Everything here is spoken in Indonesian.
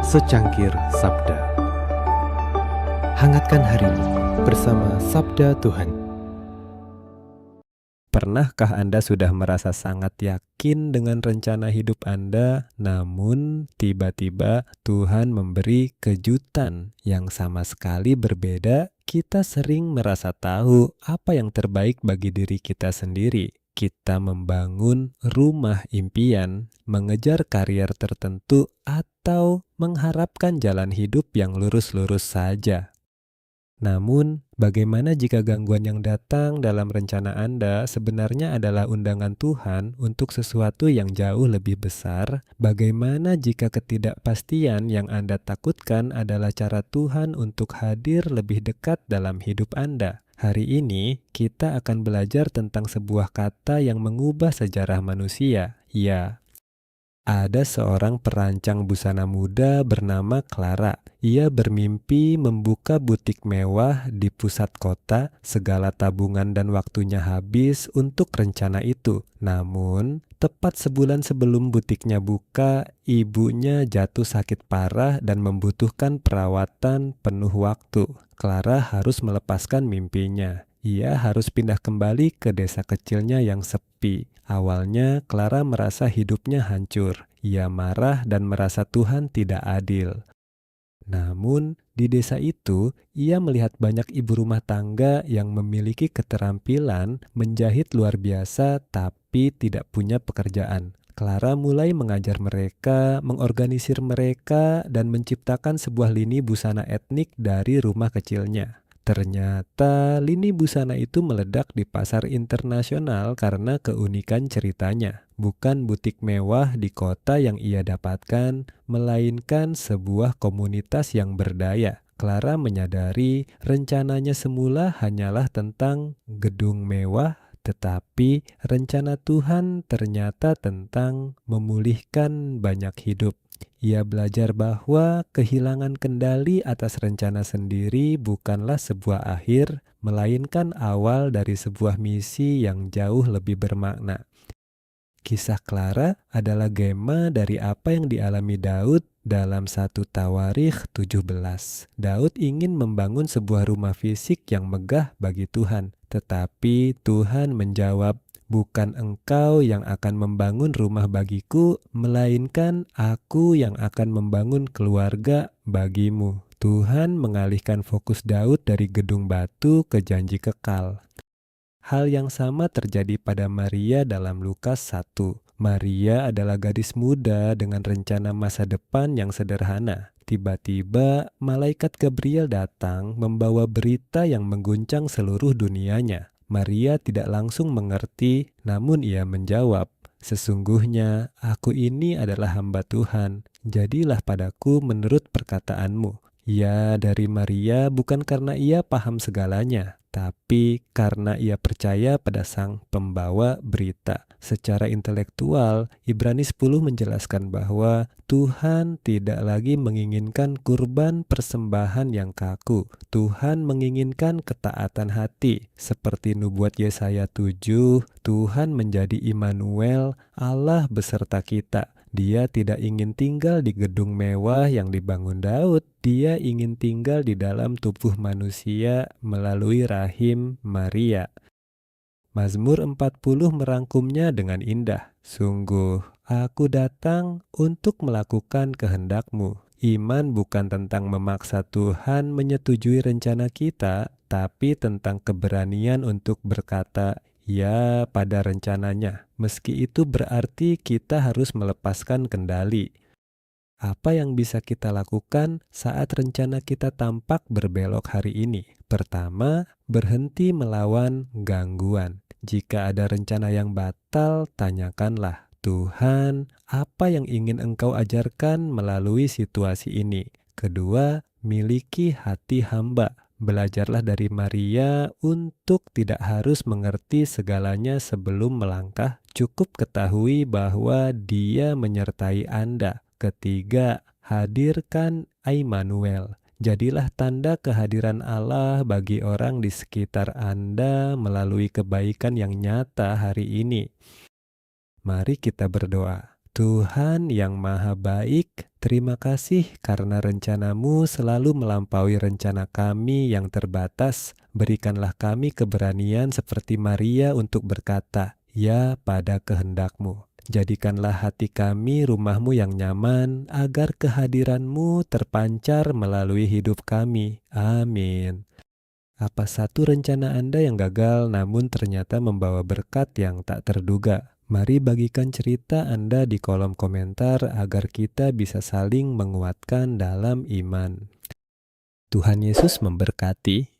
Secangkir Sabda. Hangatkan harimu bersama Sabda Tuhan. Pernahkah Anda sudah merasa sangat yakin dengan rencana hidup Anda, namun tiba-tiba Tuhan memberi kejutan yang sama sekali berbeda? Kita sering merasa tahu apa yang terbaik bagi diri kita sendiri. Kita membangun rumah impian, mengejar karier tertentu, atau mengharapkan jalan hidup yang lurus-lurus saja. Namun, bagaimana jika gangguan yang datang dalam rencana Anda sebenarnya adalah undangan Tuhan untuk sesuatu yang jauh lebih besar? Bagaimana jika ketidakpastian yang Anda takutkan adalah cara Tuhan untuk hadir lebih dekat dalam hidup Anda? Hari ini, kita akan belajar tentang sebuah kata yang mengubah sejarah manusia. Ya, ada seorang perancang busana muda bernama Clara. Ia bermimpi membuka butik mewah di pusat kota. Segala tabungan dan waktunya habis untuk rencana itu. Namun, tepat sebulan sebelum butiknya buka, ibunya jatuh sakit parah dan membutuhkan perawatan penuh waktu. Clara harus melepaskan mimpinya. Ia harus pindah kembali ke desa kecilnya yang sepi. Awalnya, Clara merasa hidupnya hancur. Ia marah dan merasa Tuhan tidak adil. Namun, di desa itu, ia melihat banyak ibu rumah tangga yang memiliki keterampilan menjahit luar biasa tapi tidak punya pekerjaan. Clara mulai mengajar mereka, mengorganisir mereka, dan menciptakan sebuah lini busana etnik dari rumah kecilnya. Ternyata lini busana itu meledak di pasar internasional karena keunikan ceritanya. Bukan butik mewah di kota yang ia dapatkan, melainkan sebuah komunitas yang berdaya. Clara menyadari rencananya semula hanyalah tentang gedung mewah, tetapi rencana Tuhan ternyata tentang memulihkan banyak hidup. Ia belajar bahwa kehilangan kendali atas rencana sendiri bukanlah sebuah akhir, melainkan awal dari sebuah misi yang jauh lebih bermakna. Kisah Clara adalah gema dari apa yang dialami Daud dalam 1 Tawarikh 17. Daud ingin membangun sebuah rumah fisik yang megah bagi Tuhan, tetapi Tuhan menjawab, "Bukan engkau yang akan membangun rumah bagiku, melainkan aku yang akan membangun keluarga bagimu." Tuhan mengalihkan fokus Daud dari gedung batu ke janji kekal. Hal yang sama terjadi pada Maria dalam Lukas 1. Maria adalah gadis muda dengan rencana masa depan yang sederhana. Tiba-tiba, malaikat Gabriel datang membawa berita yang mengguncang seluruh dunianya. Maria tidak langsung mengerti, namun ia menjawab, "Sesungguhnya aku ini adalah hamba Tuhan. Jadilah padaku menurut perkataanmu." Ya, dari Maria bukan karena ia paham segalanya, tapi karena ia percaya pada sang pembawa berita. Secara intelektual, Ibrani 10 menjelaskan bahwa Tuhan tidak lagi menginginkan kurban persembahan yang kaku. Tuhan menginginkan ketaatan hati. Seperti nubuat Yesaya 7, Tuhan menjadi Immanuel, Allah beserta kita. Dia tidak ingin tinggal di gedung mewah yang dibangun Daud. Dia ingin tinggal di dalam tubuh manusia melalui rahim Maria. Mazmur 40 merangkumnya dengan indah. "Sungguh, aku datang untuk melakukan kehendak-Mu." Iman bukan tentang memaksa Tuhan menyetujui rencana kita, tapi tentang keberanian untuk berkata ya pada rencananya. Meski itu berarti kita harus melepaskan kendali. Apa yang bisa kita lakukan saat rencana kita tampak berbelok hari ini? Pertama, berhenti melawan gangguan. Jika ada rencana yang batal, tanyakanlah, "Tuhan, apa yang ingin Engkau ajarkan melalui situasi ini?" Kedua, miliki hati hamba. Belajarlah dari Maria untuk tidak harus mengerti segalanya sebelum melangkah. Cukup ketahui bahwa Dia menyertai Anda. Ketiga, hadirkan Immanuel. Jadilah tanda kehadiran Allah bagi orang di sekitar Anda melalui kebaikan yang nyata hari ini. Mari kita berdoa. Tuhan yang Maha Baik, terima kasih karena rencana-Mu selalu melampaui rencana kami yang terbatas. Berikanlah kami keberanian seperti Maria untuk berkata, "Ya," pada kehendak-Mu. Jadikanlah hati kami rumah-Mu yang nyaman, agar kehadiran-Mu terpancar melalui hidup kami. Amin. Apa satu rencana Anda yang gagal namun ternyata membawa berkat yang tak terduga? Mari bagikan cerita Anda di kolom komentar agar kita bisa saling menguatkan dalam iman. Tuhan Yesus memberkati.